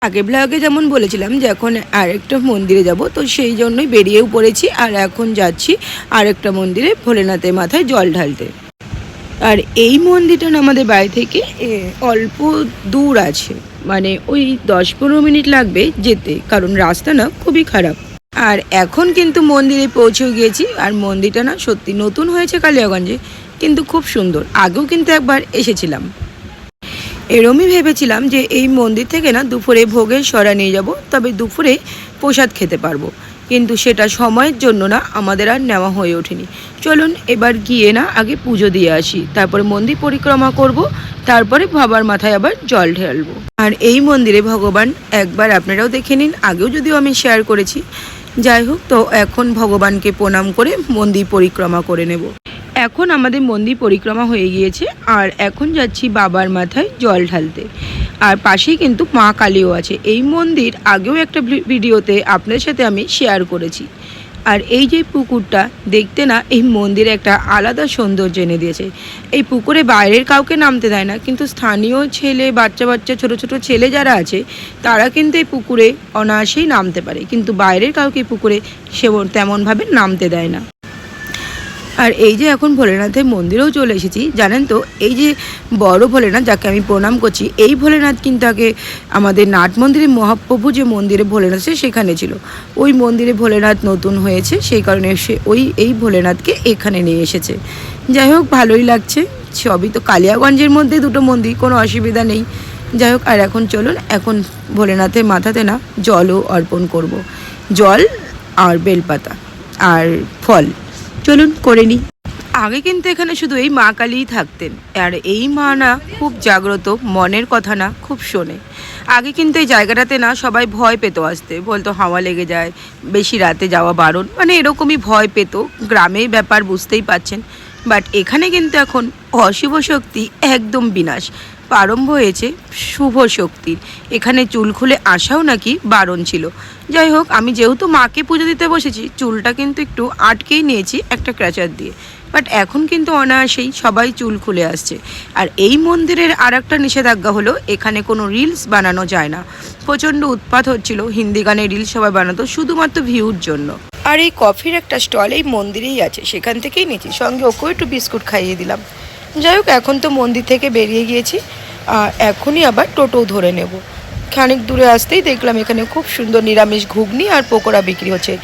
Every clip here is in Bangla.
আগের ব্লগে যেমন বলেছিলাম যে এখন আরেকটা মন্দিরে যাব, তো সেই জন্যই বেরিয়েও পড়েছি। আর এখন যাচ্ছি আরেকটা মন্দিরে ভোলেনাথের মাথায় জল ঢালতে। আর এই মন্দিরটা না আমাদের বাড়ি থেকে অল্প দূর আছে, মানে ওই 10-15 মিনিট লাগবে যেতে, কারণ রাস্তা না খুবই খারাপ। আর এখন কিন্তু মন্দিরে পৌঁছেও গিয়েছি। আর মন্দিরটা না সত্যি নতুন হয়েছে কালিয়াগঞ্জে, কিন্তু খুব সুন্দর। আগেও কিন্তু একবার এসেছিলাম। এরমই ভেবেছিলাম যে এই মন্দির থেকে না দুপুরে ভোগের সরা নিয়ে যাব, তবে দুপুরে প্রসাদ খেতে পারবো, কিন্তু সেটা সময়ের জন্য না আমাদের আর নেওয়া হয়ে ওঠেনি। চলুন এবার গিয়ে না আগে পুজো দিয়ে আসি, তারপরে মন্দির পরিক্রমা করব, তারপরে বাবার মাথায় আবার জল ঢালবো। আর এই মন্দিরে ভগবান একবার আপনারাও দেখে নিন, আগেও যদিও আমি শেয়ার করেছি। যাই হোক, তো এখন ভগবানকে প্রণাম করে মন্দির পরিক্রমা করে নেব। এখন আমাদের মন্দির পরিক্রমা হয়ে গিয়েছে, আর এখন যাচ্ছি বাবার মাথায় জল ঢালতে। আর পাশেই কিন্তু মা কালীও আছে। এই মন্দির আগেও একটা ভিডিওতে আপনাদের সাথে আমি শেয়ার করেছি। আর এই যে পুকুরটা দেখতে না এই মন্দিরে একটা আলাদা সৌন্দর্য এনে দিয়েছে। এই পুকুরে বাইরের কাউকে নামতে দেয় না, কিন্তু স্থানীয় ছেলে বাচ্চা ছোট ছোট ছেলে যারা আছে তারা কিন্তু এই পুকুরে অনায়াসেই নামতে পারে, কিন্তু বাইরের কাউকে পুকুরে সে তেমনভাবে নামতে দেয় না। আর এই যে এখন ভোলেনাথের মন্দিরেও চলে এসেছি। জানেন তো, এই যে বড় ভোলেনাথ যাকে আমি প্রণাম করছি, এই ভোলেনাথ কিন্তু আগে আমাদের নাট মন্দিরে মহাপ্রভু যে মন্দিরে ভোলেনাথ সেখানে ছিল। ওই মন্দিরে ভোলেনাথ নতুন হয়েছে, সেই কারণে সে এই ভোলেনাথকে এখানে নিয়ে এসেছে। যাই হোক, ভালোই লাগছে। সবই তো কালিয়াগঞ্জের মধ্যে দুটো মন্দির, কোনো অসুবিধা নেই। যাই হোক, আর এখন চলুন এখন ভোলেনাথের মাথাতে না জলও অর্পণ করব। জল আর বেলপাতা আর ফল, চলুন করে নিই। আগে কিন্তু এখানে শুধু এই মা কালীই থাকতেন। আর এই মা না খুব জাগ্রত, মনের কথা না খুব শোনে। আগে কিন্তু এই জায়গাটাতে না সবাই ভয় পেত আসতে, বলতো হাওয়া লেগে যায়, বেশি রাতে যাওয়া বারণ, মানে এরকমই ভয় পেত। গ্রামের ব্যাপার বুঝতেই পাচ্ছেন। বাট এখানে কিন্তু এখন অশুভ শক্তি একদম বিনাশ, প্রারম্ভ হয়েছে শুভ শক্তির। এখানে চুল খুলে আসাও নাকি বারণ ছিল। যাই হোক, আমি যেহেতু মাকে পুজো দিতে বসেছি, চুলটা কিন্তু একটু আটকেই নিয়েছি একটা ক্র্যাচার দিয়ে। বাট এখন কিন্তু অনায়াসেই সবাই চুল খুলে আসছে। আর এই মন্দিরের আর একটা নিষেধাজ্ঞা হলো, এখানে কোনো রিলস বানানো যায় না। প্রচণ্ড উৎপাত হচ্ছিল, হিন্দি গানে রিলস সবাই বানাতো শুধুমাত্র ভিউর জন্য। আর এই কফির একটা স্টল এই মন্দিরেই আছে, সেখান থেকেই নিয়েছি, সঙ্গে ওকেও একটু বিস্কুট খাইয়ে দিলাম। যাই হোক, এখন তো মন্দির থেকে বেরিয়ে গিয়েছি, আর এখনই আবার টোটো ধরে নেব। খানিক দূরে আসতেই দেখলাম এখানে খুব সুন্দর নিরামিষ ঘুগনি আর পকোড়া বিক্রি হচ্ছে।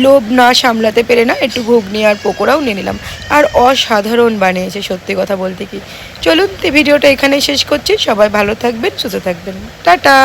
লোভ না সামলাতে পেরে না একটু ঘুগনি আর পকোড়াও নিয়ে নিলাম। আর অসাধারণ বানিয়েছে, সত্যি কথা বলতে কি। চলুন ভিডিওটা এখানেই শেষ করছি। সবাই ভালো থাকবেন, সুস্থ থাকবেন, টাটা।